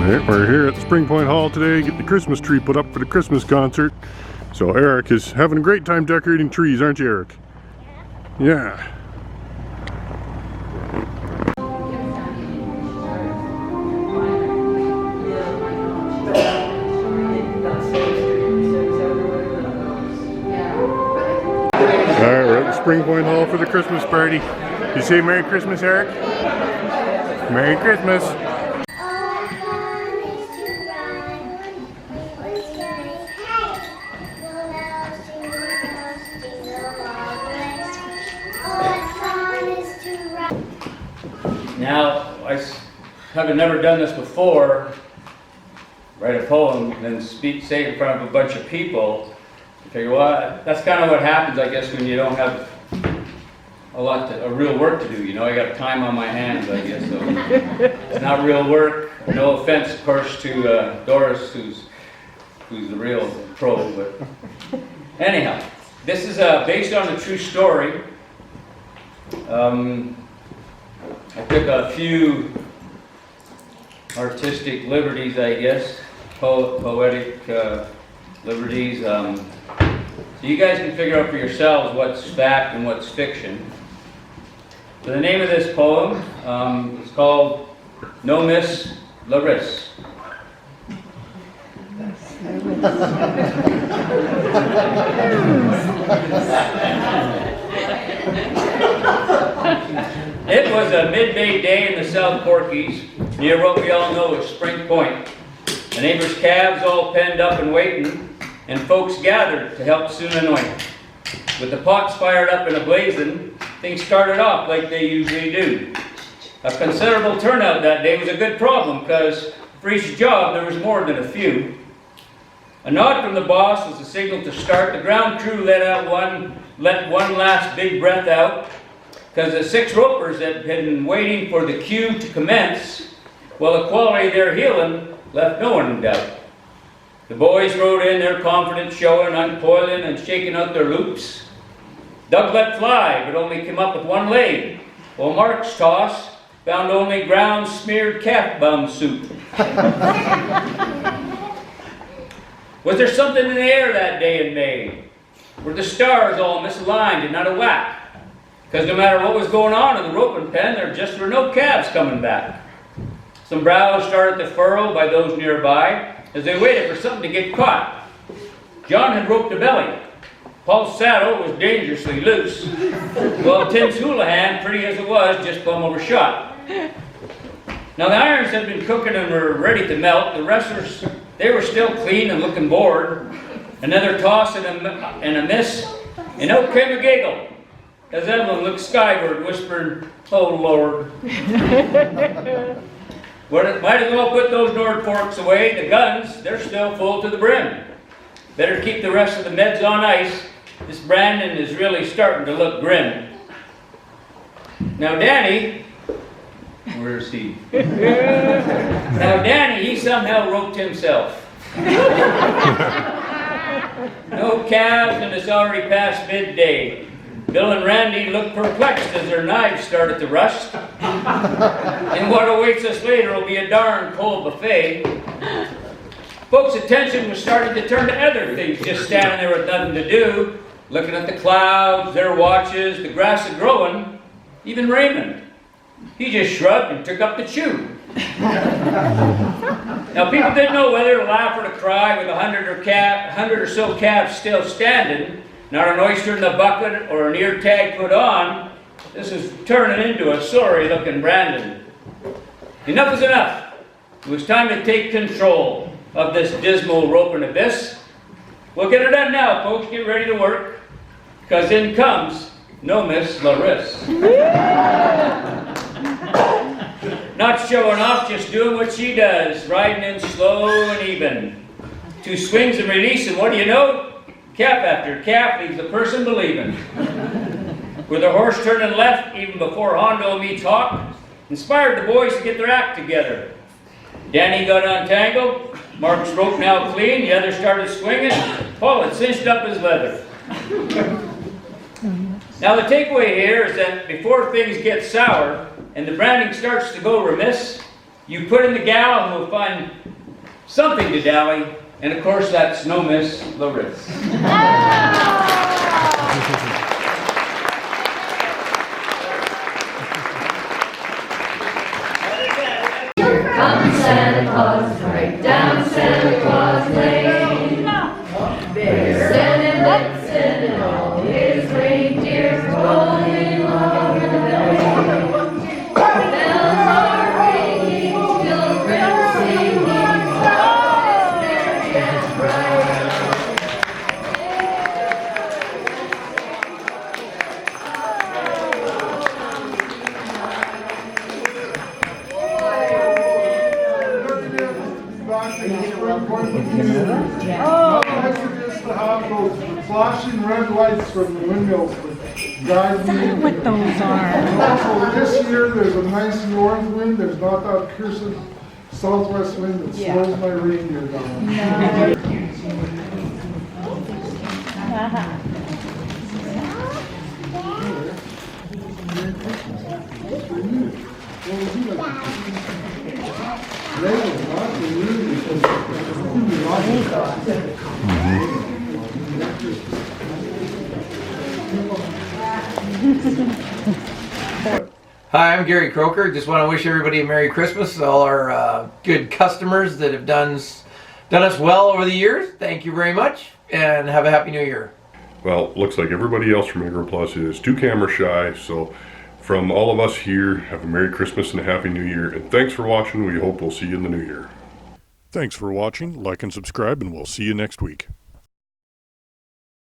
We're here at Springpoint Hall today, get the Christmas tree put up for the Christmas concert. So Eric is having a great time decorating trees, aren't you, Eric? Yeah. Alright, we're at the Springpoint Hall for the Christmas party. You say Merry Christmas, Eric? Merry Christmas! Now, having never done this before, write a poem, then say it in front of a bunch of people, I figure, well, that's kind of what happens, I guess, when you don't have a real work to do. You know, I got time on my hands, I guess, so it's not real work. No offense, of course, to Doris, who's the real pro, but anyhow, this is based on a true story. I took a few artistic liberties, I guess, poetic liberties. So you guys can figure out for yourselves what's fact and what's fiction. So the name of this poem is called No Miss Larisse. It was a midday day in the South Porkies, near what we all know as Springpoint. The neighbors' calves all penned up and waiting, and folks gathered to help soon anoint. With the pots fired up and ablazing, things started off like they usually do. A considerable turnout that day was a good problem, because for each job there was more than a few. A nod from the boss was the signal to start. The ground crew let one last big breath out, because the 6 ropers had been waiting for the cue to commence, while the quality of their heeling left no one in doubt. The boys rode in, their confidence showing, uncoiling and shaking out their loops. Doug let fly, but only came up with one leg, while Mark's toss found only ground-smeared calf bum soup. Was there something in the air that day in May? Were the stars all misaligned and out of whack? Because no matter what was going on in the roping pen, there just were no calves coming back. Some brows started to furrow by those nearby as they waited for something to get caught. John had roped a belly. Paul's saddle was dangerously loose, while Tim's Houlihan, pretty as it was, just plumb overshot. Now the irons had been cooking and were ready to melt. The wrestlers, they were still clean and looking bored. Another toss and a miss, and out came a giggle as Evelyn looked skyward, whispering, "Oh, Lord." Well, might as well put those Nord forks away. The guns, they're still full to the brim. Better keep the rest of the meds on ice. This Brandon is really starting to look grim. Now Danny, where is he? Now Danny, he somehow roped himself. No calves, and it's already past midday. Bill and Randy looked perplexed as their knives started to rust. And what awaits us later will be a darn cold buffet. Folks' attention was starting to turn to other things, just standing there with nothing to do, looking at the clouds, their watches, the grass is growing, even Raymond. He just shrugged and took up the chew. Now people didn't know whether to laugh or to cry with 100 or so calves still standing, not an oyster in the bucket or an ear tag put on. This is turning into a sorry-looking Brandon. Enough is enough. It was time to take control of this dismal roping abyss. We'll get it done now, folks. Get ready to work, because in comes No Miss Larisse. Not showing off, just doing what she does, riding in slow and even. 2 swings and release, and what do you know? Calf after calf leaves the person believing. With the horse turning left, even before Hondo and me talked, inspired the boys to get their act together. Danny got untangled, Mark's rope now clean, the other started swinging, Paul had cinched up his leather. Now the takeaway here is that before things get sour and the branding starts to go remiss, You put in the gal and we'll find something to dally. And of course, that's no Miss Larissa. Come Santa Claus, right down Santa Claus Lane. Vixen and Blitzen and all his reindeer rolling along the lane. Bells are ringing, children singing, all is merry and bright. How nice it is to have those flashing red lights from the windmills that guide me. What those are. Also, this year there's a nice north wind. There's not that cursed southwest wind that slows my reindeer down. Hi, I'm Gary Croker. Just want to wish everybody a Merry Christmas. All our good customers that have done us well over the years. Thank you very much, and have a Happy New Year. Well, looks like everybody else from AgroPlus is too camera shy, so from all of us here, have a Merry Christmas and a Happy New Year, and thanks for watching. We hope we'll see you in the new year. Thanks for watching, like and subscribe, and we'll see you next week.